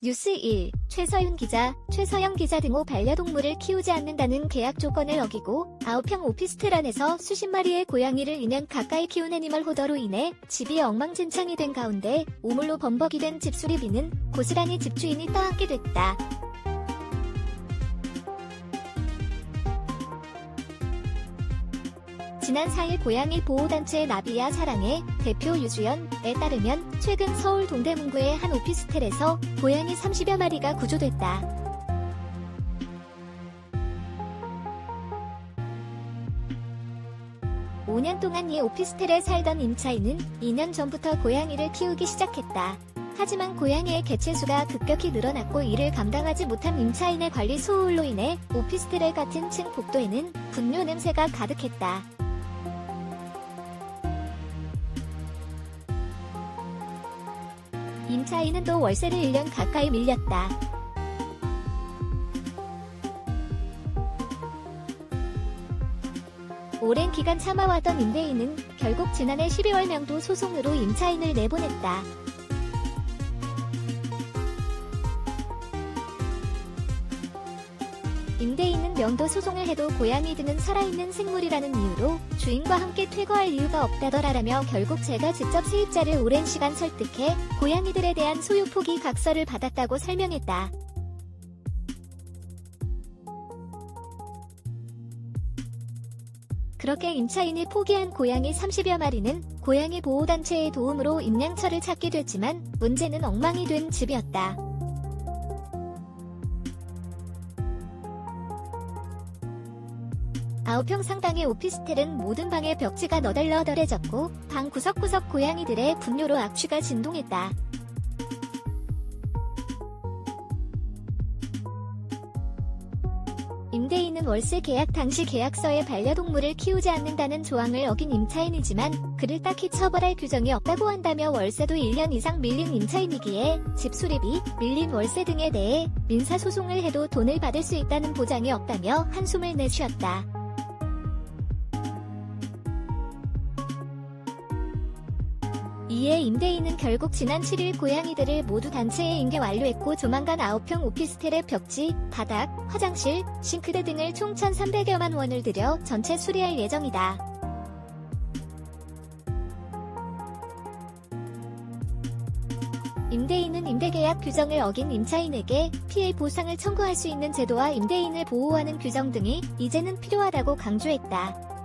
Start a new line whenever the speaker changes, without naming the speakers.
뉴스 1. 최서윤 기자, 최서영 기자 등호 반려동물을 키우지 않는다는 계약 조건을 어기고 9평 오피스텔 안에서 수십 마리의 고양이를 2년 가까이 키운 애니멀 호더로 인해 집이 엉망진창이 된 가운데 우물로 범벅이 된 집수리비는 고스란히 집주인이 떠안게 됐다. 지난 4일 고양이 보호단체 나비야 사랑의 대표 유주연에 따르면 최근 서울 동대문구의 한 오피스텔에서 고양이 30여 마리가 구조됐다. (5년) 동안 이 오피스텔에 살던 임차인은 2년 전부터 고양이를 키우기 시작했다. 하지만 고양이의 개체수가 급격히 늘어났고 이를 감당하지 못한 임차인의 관리 소홀로 인해 오피스텔의 같은 층 복도에는 분뇨 냄새가 가득했다. 임차인은 또 월세를 1년 가까이 밀렸다. 오랜 기간 참아왔던 임대인은 결국 지난해 12월 명도 소송으로 임차인을 내보냈다. 임대인은 명도 소송을 해도 고양이들은 살아있는 생물이라는 이유로 주인과 함께 퇴거할 이유가 없다더라라며 결국 제가 직접 세입자를 오랜 시간 설득해 고양이들에 대한 소유 포기 각서를 받았다고 설명했다. 그렇게 임차인이 포기한 고양이 30여 마리는 고양이 보호단체의 도움으로 입양처를 찾게 됐지만 문제는 엉망이 된 집이었다. 9평 상당의 오피스텔은 모든 방의 벽지가 너덜너덜해졌고 방 구석구석 고양이들의 분뇨로 악취가 진동했다. 임대인은 월세 계약 당시 계약서에 반려동물을 키우지 않는다는 조항을 어긴 임차인이지만 그를 딱히 처벌할 규정이 없다고 한다며 월세도 1년 이상 밀린 임차인이기에 집수리비, 밀린 월세 등에 대해 민사소송을 해도 돈을 받을 수 있다는 보장이 없다며 한숨을 내쉬었다. 이에 임대인은 결국 지난 7일 고양이들을 모두 단체에 인계 완료했고 조만간 9평 오피스텔의 벽지, 바닥, 화장실, 싱크대 등을 총 1,300여만 원을 들여 전체 수리할 예정이다. 임대인은 임대계약 규정을 어긴 임차인에게 피해 보상을 청구할 수 있는 제도와 임대인을 보호하는 규정 등이 이제는 필요하다고 강조했다.